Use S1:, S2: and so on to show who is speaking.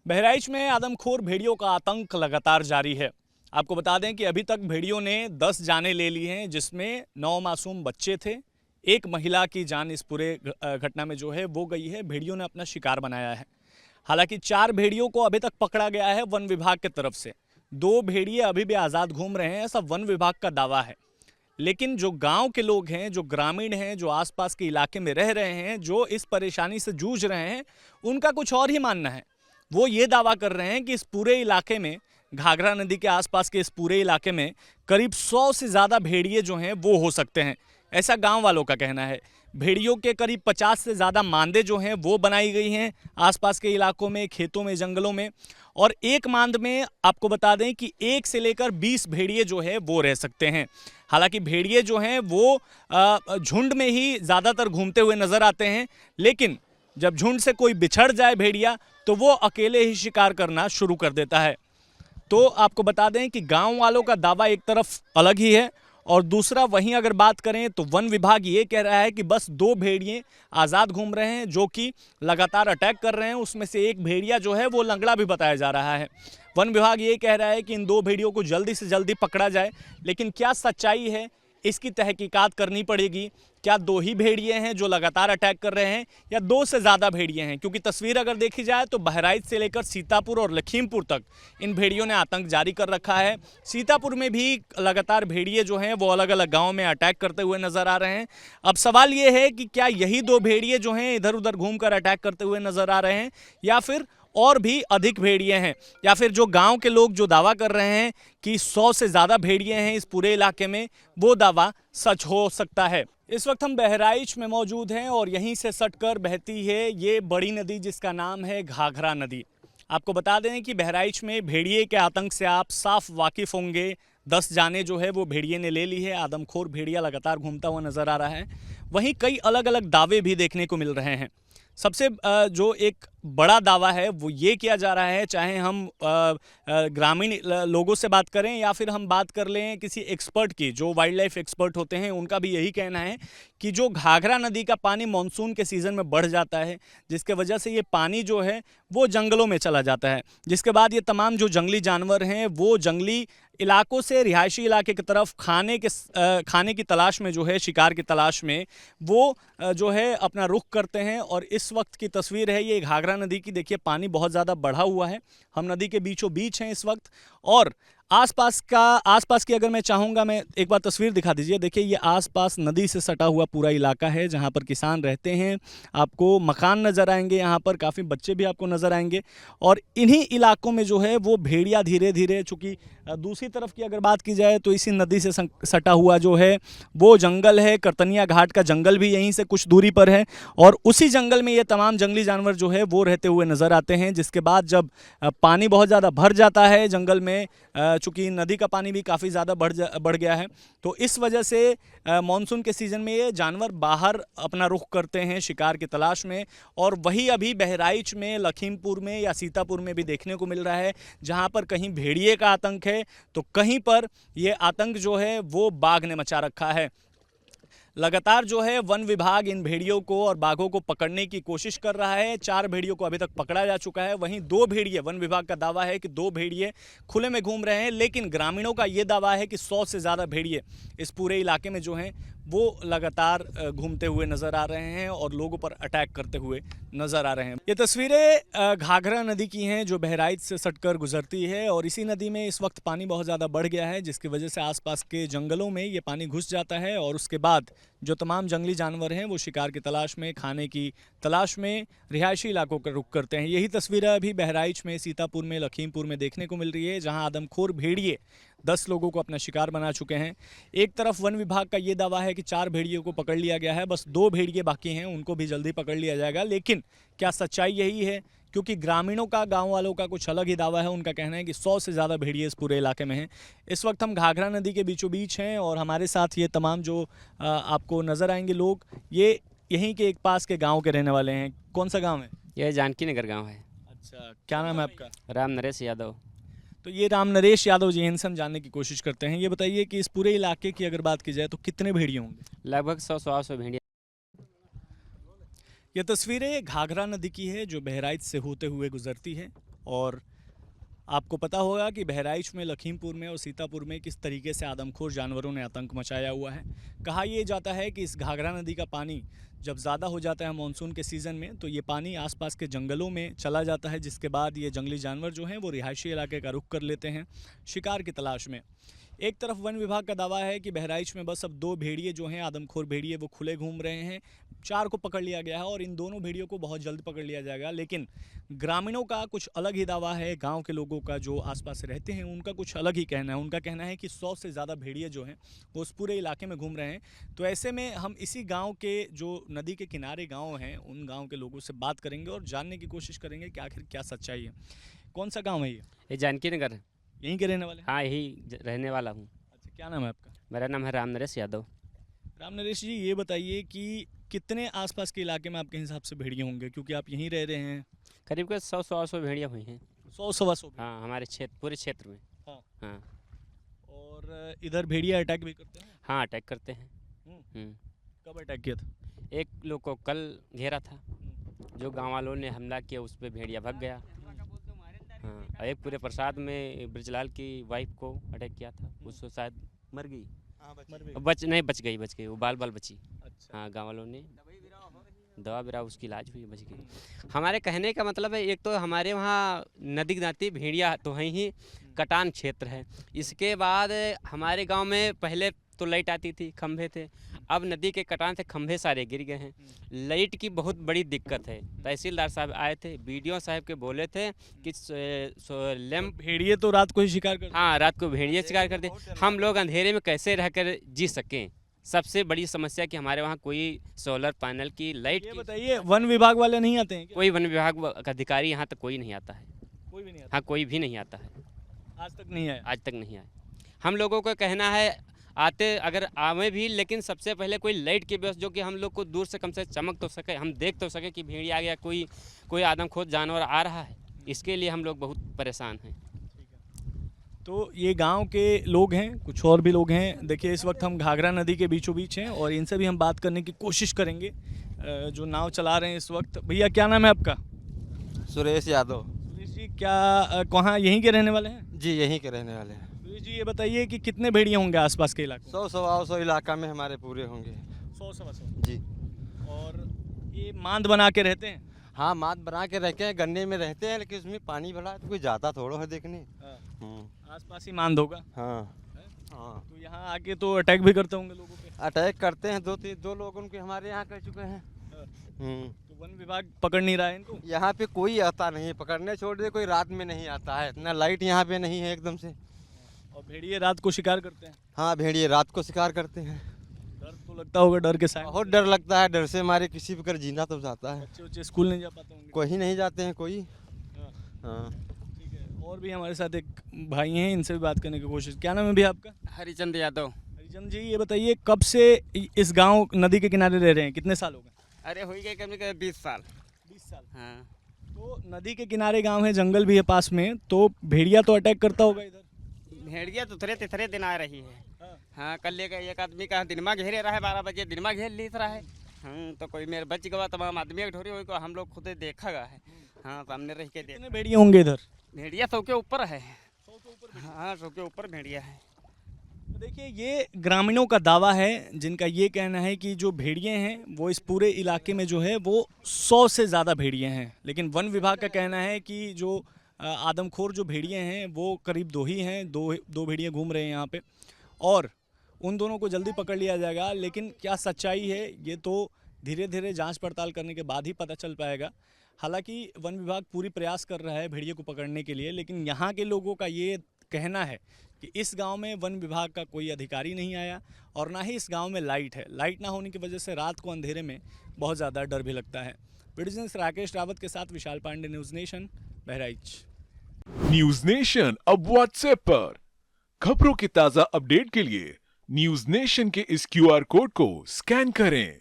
S1: बहराइच में आदमखोर भेड़ियों का आतंक लगातार जारी है। आपको बता दें कि अभी तक भेड़ियों ने 10 जानें ले ली हैं, जिसमें 9 मासूम बच्चे थे। एक महिला की जान इस पूरे घटना में जो है वो गई है। भेड़ियों ने अपना शिकार बनाया है। हालांकि 4 भेड़ियों को अभी तक पकड़ा गया है वन विभाग की तरफ से। 2 भेड़िए अभी भी आज़ाद घूम रहे हैं, ऐसा वन विभाग का दावा है। लेकिन जो गांव के लोग हैं, जो ग्रामीण हैं, जो आसपास के इलाके में रह रहे हैं, जो इस परेशानी से जूझ रहे हैं, उनका कुछ और ही मानना है। वो ये दावा कर रहे हैं कि इस पूरे इलाके में, घाघरा नदी के आसपास के इस पूरे इलाके में करीब 100 से ज़्यादा भेड़िए जो हैं वो हो सकते हैं, ऐसा गांव वालों का कहना है। भेड़ियों के करीब 50 से ज़्यादा मांदे जो हैं वो बनाई गई हैं आसपास के इलाकों में, खेतों में, जंगलों में। और एक मांद में आपको बता दें कि 1 से लेकर 20 भेड़िए जो है वो रह सकते हैं। हालांकि भेड़िए जो हैं वो झुंड में ही ज़्यादातर घूमते हुए नजर आते हैं, लेकिन जब झुंड से कोई बिछड़ जाए भेड़िया तो वो अकेले ही शिकार करना शुरू कर देता है। तो आपको बता दें कि गांव वालों का दावा एक तरफ अलग ही है, और दूसरा वहीं अगर बात करें तो वन विभाग ये कह रहा है कि बस 2 भेड़िए आज़ाद घूम रहे हैं जो कि लगातार अटैक कर रहे हैं। उसमें से एक भेड़िया जो है वो लंगड़ा भी बताया जा रहा है। वन विभाग ये कह रहा है कि इन 2 भेड़ियों को जल्दी से जल्दी पकड़ा जाए, लेकिन क्या सच्चाई है इसकी तहकीकात करनी पड़ेगी। क्या 2 ही भेड़िए हैं जो लगातार अटैक कर रहे हैं, या 2 से ज़्यादा भेड़िए हैं? क्योंकि तस्वीर अगर देखी जाए तो बहराइच से लेकर सीतापुर और लखीमपुर तक इन भेड़ियों ने आतंक जारी कर रखा है। सीतापुर में भी लगातार भेड़िए जो हैं वो अलग अलग गाँव में अटैक करते हुए नजर आ रहे हैं। अब सवाल ये है कि क्या यही 2 भेड़िए जो हैं इधर उधर घूमकर अटैक करते हुए नजर आ रहे हैं, या फिर और भी अधिक भेड़िए हैं, या फिर जो गांव के लोग जो दावा कर रहे हैं कि 100 से ज़्यादा भेड़िए हैं इस पूरे इलाके में, वो दावा सच हो सकता है। इस वक्त हम बहराइच में मौजूद हैं और यहीं से सटकर बहती है ये बड़ी नदी जिसका नाम है घाघरा नदी। आपको बता दें कि बहराइच में भेड़िए के आतंक से आप साफ वाकिफ होंगे। 10 जाने जो है वो भेड़िए ने ले ली है। आदमखोर भेड़िया लगातार घूमता हुआ नजर आ रहा है। वहीं कई अलग अलग दावे भी देखने को मिल रहे हैं। सबसे जो एक बड़ा दावा है वो ये किया जा रहा है, चाहे हम ग्रामीण लोगों से बात करें या फिर हम बात कर लें किसी एक्सपर्ट की, जो वाइल्ड लाइफ एक्सपर्ट होते हैं, उनका भी यही कहना है कि जो घाघरा नदी का पानी मानसून के सीज़न में बढ़ जाता है, जिसके वजह से ये पानी जो है वो जंगलों में चला जाता है, जिसके बाद ये तमाम जो जंगली जानवर हैं वो जंगली इलाकों से रिहायशी इलाके की तरफ खाने की तलाश में जो है, शिकार की तलाश में वो जो है अपना रुख करते हैं। और इस वक्त की तस्वीर है ये घाघरा नदी की। देखिए पानी बहुत ज़्यादा बढ़ा हुआ है। हम नदी के बीचों बीच हैं इस वक्त, और आसपास की अगर मैं चाहूँगा, मैं एक बार तस्वीर दिखा दीजिए। देखिए ये आसपास नदी से सटा हुआ पूरा इलाका है जहाँ पर किसान रहते हैं। आपको मकान नज़र आएंगे, यहाँ पर काफ़ी बच्चे भी आपको नज़र आएंगे। और इन्हीं इलाकों में जो है वो भेड़िया धीरे धीरे, चूँकि दूसरी तरफ की अगर बात की जाए तो इसी नदी से सटा हुआ जो है वो जंगल है। करतनिया घाट का जंगल भी यहीं से कुछ दूरी पर है, और उसी जंगल में ये तमाम जंगली जानवर जो है वो रहते हुए नज़र आते हैं। जिसके बाद जब पानी बहुत ज़्यादा भर जाता है जंगल में, चूँकि नदी का पानी भी काफ़ी ज़्यादा बढ़ गया है, तो इस वजह से मानसून के सीज़न में ये जानवर बाहर अपना रुख करते हैं शिकार की तलाश में। और वही अभी बहराइच में, लखीमपुर में या सीतापुर में भी देखने को मिल रहा है, जहाँ पर कहीं भेड़िए का आतंक है तो कहीं पर ये आतंक जो है वो बाघ ने मचा रखा है। लगातार जो है वन विभाग इन भेड़ियों को और बाघों को पकड़ने की कोशिश कर रहा है। 4 भेड़ियों को अभी तक पकड़ा जा चुका है। वहीं 2 भेड़िए, वन विभाग का दावा है कि 2 भेड़िए खुले में घूम रहे हैं, लेकिन ग्रामीणों का ये दावा है कि 100 से ज़्यादा भेड़िए इस पूरे इलाके में जो हैं वो लगातार घूमते हुए नज़र आ रहे हैं और लोगों पर अटैक करते हुए नज़र आ रहे हैं। ये तस्वीरें घाघरा नदी की हैं जो बहराइच से सटकर गुजरती है, और इसी नदी में इस वक्त पानी बहुत ज़्यादा बढ़ गया है, जिसकी वजह से आसपास के जंगलों में ये पानी घुस जाता है। और उसके बाद जो तमाम जंगली जानवर हैं वो शिकार की तलाश में, खाने की तलाश में रिहायशी इलाकों का रुख करते हैं। यही तस्वीरें अभी बहराइच में, सीतापुर में, लखीमपुर में देखने को मिल रही है, जहां आदमखोर भेड़िए 10 लोगों को अपना शिकार बना चुके हैं। एक तरफ वन विभाग का ये दावा है कि 4 भेड़ियों को पकड़ लिया गया है, बस 2 भेड़िए बाकी हैं, उनको भी जल्दी पकड़ लिया जाएगा। लेकिन क्या सच्चाई यही है? क्योंकि ग्रामीणों का, गांव वालों का कुछ अलग ही दावा है। उनका कहना है कि 100 से ज़्यादा भेड़िए इस पूरे इलाके में हैं। इस वक्त हम घाघरा नदी के बीचों बीच हैं, और हमारे साथ ये तमाम जो आपको नज़र आएंगे लोग, ये यहीं के एक पास के गाँव के रहने वाले हैं। कौन सा गाँव है?
S2: यह जानकी नगर गांव है।
S1: अच्छा, क्या नाम है आपका?
S2: राम नरेश यादव।
S1: तो ये राम नरेश यादव जी, इनसे हम जानने की कोशिश करते हैं। ये बताइए कि इस पूरे इलाके की अगर बात की जाए तो कितने भेड़िए होंगे?
S2: लगभग 100 भेड़िया।
S1: ये तस्वीरें घाघरा नदी की है जो बहराइच से होते हुए गुजरती है, और आपको पता होगा कि बहराइच में, लखीमपुर में और सीतापुर में किस तरीके से आदमखोर जानवरों ने आतंक मचाया हुआ है। कहा यह जाता है कि इस घाघरा नदी का पानी जब ज़्यादा हो जाता है मानसून के सीज़न में, तो ये पानी आसपास के जंगलों में चला जाता है, जिसके बाद ये जंगली जानवर जो हैं वो रिहायशी इलाके का रुख कर लेते हैं शिकार की तलाश में। एक तरफ वन विभाग का दावा है कि बहराइच में बस अब 2 भेड़िए जो हैं, आदमखोर भेड़िए, वो खुले घूम रहे हैं। 4 को पकड़ लिया गया है और इन दोनों भेड़ियों को बहुत जल्द पकड़ लिया जाएगा। लेकिन ग्रामीणों का कुछ अलग ही दावा है, गांव के लोगों का जो आसपास रहते हैं उनका कुछ अलग ही कहना है। उनका कहना है कि 100 से ज़्यादा भेड़िए जो हैं वो उस पूरे इलाके में घूम रहे हैं। तो ऐसे में हम इसी गाँव के जो नदी के किनारे गाँव हैं, उन गाँव के लोगों से बात करेंगे और जानने की कोशिश करेंगे कि आखिर क्या सच्चाई है। कौन सा गाँव है
S2: ये जानकी नगर है।
S1: यहीं के रहने वाले हैं?
S2: हाँ, यही रहने वाला हूँ।
S1: अच्छा, क्या नाम है आपका?
S2: मेरा नाम है राम नरेश यादव।
S1: राम नरेश जी, ये बताइए कि कितने आसपास के इलाके में आपके हिसाब से भेड़िए होंगे, क्योंकि आप यहीं रह रहे हैं?
S2: करीब के 100 भेड़िया हुई हैं।
S1: 100-125 भेड़िए।
S2: हाँ, हमारे क्षेत्र, पूरे क्षेत्र में।
S1: हाँ।
S2: हाँ।
S1: और इधर भेड़िया अटैक भी करते हैं?
S2: हाँ, अटैक करते हैं।
S1: कब अटैक किया था?
S2: एक लोग को कल घेरा था, जो गांव वालों ने हमला किया, उस पर भेड़िया भाग गया। हाँ, और एक पूरे प्रसाद में ब्रजलाल की वाइफ को अटैक किया था, उसको शायद मर गई। बच गई, वो बाल बची।
S1: अच्छा।
S2: हाँ, गांव वालों ने दवा बिरा उसकी इलाज हुई, बच गई। हमारे कहने का मतलब है, एक तो हमारे वहाँ नदी नाती भेड़िया तो हैं ही, कटान क्षेत्र है। इसके बाद हमारे गांव में पहले तो लाइट आती थी, खंभे थे। अब नदी के कटान से खंभे सारे गिर गए हैं। लाइट की बहुत बड़ी दिक्कत है। तहसीलदार साहब आए थे, बीडीओ साहब के बोले थे कि लैंप।
S1: भेड़िए तो रात को ही शिकार करते हैं?
S2: हाँ, रात को भेड़िए शिकार करते। हम लोग अंधेरे में कैसे रहकर जी सकें? सबसे बड़ी समस्या कि हमारे वहाँ कोई सोलर पैनल की लाइट
S1: ये
S2: की।
S1: बताइए, वन विभाग वाले नहीं आते हैं क्या?
S2: कोई वन विभाग का अधिकारी यहाँ तक कोई नहीं आता है।
S1: कोई भी नहीं आता?
S2: हाँ, कोई भी नहीं आता है,
S1: आज तक नहीं आया?
S2: आज तक नहीं आए। हम लोगों का कहना है, आते अगर आवे भी, लेकिन सबसे पहले कोई लाइट की व्यवस्था, जो कि हम लोग को दूर से कम से चमक तो सके, हम देख तो सके कि भेड़िया आ गया, कोई आदमखोर जानवर आ रहा है। इसके लिए हम लोग बहुत परेशान हैं।
S1: तो ये गांव के लोग हैं, कुछ और भी लोग हैं। देखिए, इस वक्त हम घाघरा नदी के बीचों बीच हैं और इनसे भी हम बात करने की कोशिश करेंगे, जो नाव चला रहे हैं इस वक्त। भैया, क्या नाम है आपका?
S3: सुरेश यादव।
S1: सुरेश जी, क्या कहाँ यहीं के रहने वाले हैं?
S3: जी, यहीं के रहने वाले हैं।
S1: सुरेश जी, ये बताइए कि कितने भेड़िए होंगे आसपास के इलाके में?
S3: 100-125 इलाका में हमारे पूरे होंगे।
S1: 100-125।
S3: जी।
S1: और ये मांद बना के रहते हैं?
S3: हाँ, मात बना के रहते हैं, गन्ने में रहते हैं, लेकिन उसमें पानी भरा है तो कोई जाता थोड़ा है देखने।
S1: आसपास ही मांद होगा?
S3: हाँ।
S1: है?
S3: हाँ,
S1: तो यहाँ आके तो अटैक भी करते होंगे लोगों पे?
S3: अटैक करते हैं, दो लोग उनके हमारे यहाँ कर चुके हैं।
S1: तो वन विभाग पकड़ नहीं रहा है इनको?
S3: यहाँ पे कोई आता नहीं, पकड़ने छोड़ दे, कोई रात में नहीं आता है, इतना लाइट यहाँ पे नहीं है एकदम से।
S1: और भेड़िए रात को शिकार करते हैं?
S3: हाँ, भेड़िए रात को शिकार करते हैं।
S1: डर तो लगता होगा, डर के साथ?
S3: बहुत डर लगता है, डर से हमारे किसी भी कर जीना तो जाता है।
S1: बच्चे स्कूल नहीं जा पाते होंगे?
S3: कोई नहीं जाते हैं कोई।
S1: हाँ,
S3: हाँ।
S1: ठीक है। और भी हमारे साथ एक भाई हैं, इनसे भी बात करने की कोशिश। क्या नाम है भैया आपका?
S2: हरिचंद यादव।
S1: हरिचंद जी, ये बताइए, कब से इस गांव नदी के किनारे रह रहे हैं? कितने साल हो गए?
S4: अरे हो गए कम से कम 20 साल।
S1: 20 साल।
S4: हाँ,
S1: तो नदी के किनारे गांव है, जंगल भी है पास में, तो भेड़िया तो अटैक करता होगा इधर?
S4: भेड़िया तो तीसरे दिन आ रही है।
S1: हाँ।
S4: हाँ, कल लेकर एक आदमी का दिन में घेरे रहा है, 12 बजे दिन में घेर ली रहा है। तो कोई मेरे बच गवा, तमाम आदमी के ढोरी हुई को हम लोग खुद देखा गया है। हाँ, सामने रह के
S1: कितने भेड़िए होंगे इधर?
S4: भेड़िया 100 के ऊपर है।
S1: 100 के ऊपर?
S4: हाँ, 100 के ऊपर भेड़िया है।
S1: तो देखिए, ये ग्रामीणों का दावा है, जिनका ये कहना है कि जो भेड़िए हैं वो इस पूरे इलाके में जो है वो 100 से ज़्यादा भेड़िए हैं। लेकिन वन विभाग का कहना है कि जो आदमखोर जो भेड़िए हैं वो करीब 2 ही हैं, दो भेड़िए घूम रहे हैं यहाँ पे, और उन दोनों को जल्दी पकड़ लिया जाएगा। लेकिन क्या सच्चाई है, ये तो धीरे धीरे जांच पड़ताल करने के बाद ही पता चल पाएगा। हालांकि वन विभाग पूरी प्रयास कर रहा है भेड़िए को पकड़ने के लिए, लेकिन यहाँ के लोगों का ये कहना है कि इस गांव में वन विभाग का कोई अधिकारी नहीं आया और ना ही इस गांव में लाइट है। लाइट ना होने की वजह से रात को अंधेरे में बहुत ज़्यादा डर भी लगता है। वीडियो राकेश रावत के साथ Vishal Pandey, news nation, Bahraich.
S5: News nation अब व्हाट्सएप पर खबरों की ताजा अपडेट के लिए न्यूज नेशन के इस QR कोड को स्कैन करें।